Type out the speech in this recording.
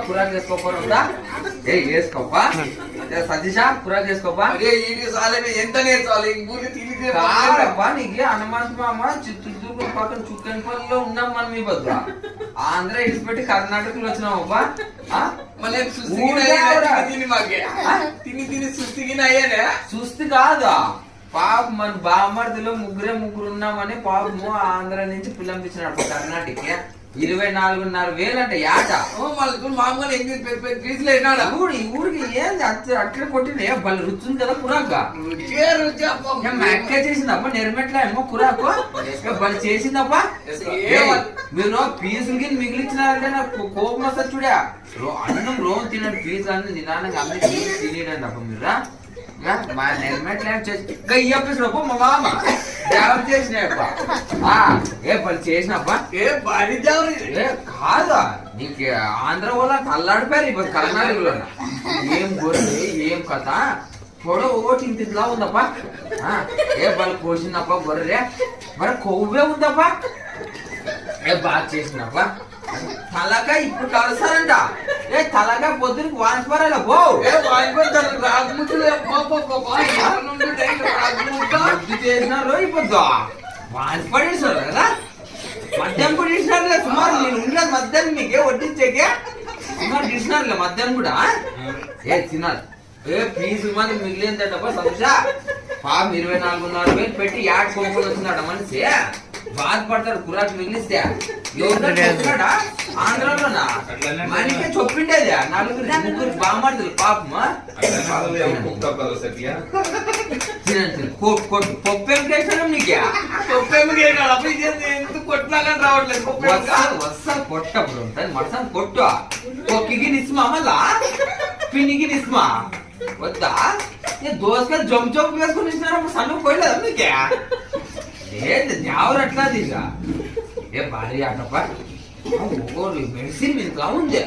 కూర చేసుకోపోరా ఏ వేసుకోపా సతీషా కూర చేసుకోపా ఎంత నేర్చాలి ఇంకూరి తిరిగి కాదప్పా నీకు హనుమంత్ మామ చిత్తూరు పక్కన చుక్కనపల్లిలో ఉన్నాం మనం ఈ బద్ద ఆంధ్ర ఇడిచిపెట్టి కర్ణాటకలో వచ్చినామప్పా తిని తిని సుస్థిగిన అయ్యానే సుస్థి కాదా పాప మన బామర్దిలో ముగ్గురు ఉన్నామని పాపము ఆంధ్ర నుంచి పిల్లంపించినాడు కర్ణాటక 24,500 అంటే యాట మామూలు ఫీజులు అయినాడా ఈ ఊరికి ఏంది అట్లా కొట్టిన బలి రుచి కదా కురాక అక్క చేసిందప్ప నెరమెట్లా ఏమో కురాకు బలి చేసిందప్ప మీరు పీసులకి మిగిలిచ్చినారంటే నాకు కోపం వస్తుంది చూడా అన్నం రోజు తినడు పీసులు అన్ని నిదానంగా అన్ని తినేయండి అప్ప మీరు మా నెరమెట్లా చేసి మా మామ దేవర చేసినప్ప ఏ పని చేసినప్ప కాదా నీకు ఆంధ్ర వాళ్ళకి అల్లాడిపోయారు ఇప్పుడు కర్ణాటకలో ఏం గొర్రె ఏం కథ పొడవ ఓటి ఇంతలా ఉందప్ప ఏ బలి కోసిందప్ప గొర్రె మరి కొవ్వే ఉందప్ప ఏ బాగా చేసినప్ప తలగా ఇప్పుడు కలుస్తారంట ఏ తలగా పొద్దునకి వాన్స్పరాల పో చేసినారు ఇప్పుడు వాన్స్పడేసారు కదా మధ్యాహ్నం కూడా ఇచ్చినారులే సుమారు నేను ఉండలేదు మధ్యాహ్నం మీకే వడ్డించేకే సుమారు ఇచ్చినారులే మధ్యాహ్నం కూడా ఏ తినాలి ఏ ఫీజు మంది మిగిలిందట సంవత్సరా పాపం 24,500 పెట్టి యాడ్ కొనుక్కొని వచ్చినాడ మనిషి బాధపడతాడు కురాకు మిగిలిస్తే ఎవరుడా ఆంధ్రాలోనా మనకే చొప్పిండేది 4 బామర్దులు పాపము పప్పు ఏం చేసినాం నీకే ఎందుకు కొట్టినాలని రావట్లేదు వస్తా కొట్టప్పుడు ఉంటుంది మటన్ కొట్టు కొక్కికి నిస్మా మళ్ళా పిన్నికి నిస్మా వద్దా దోసకాయలు జంప్ వేసుకుని ఇచ్చినారు సన్ను పోయలేదు నీకే ఏంది ఎవరు అట్లా తీసా ఏ భారీ ఆటప్ప మెడిసిన్ ఇంట్లో ఉంది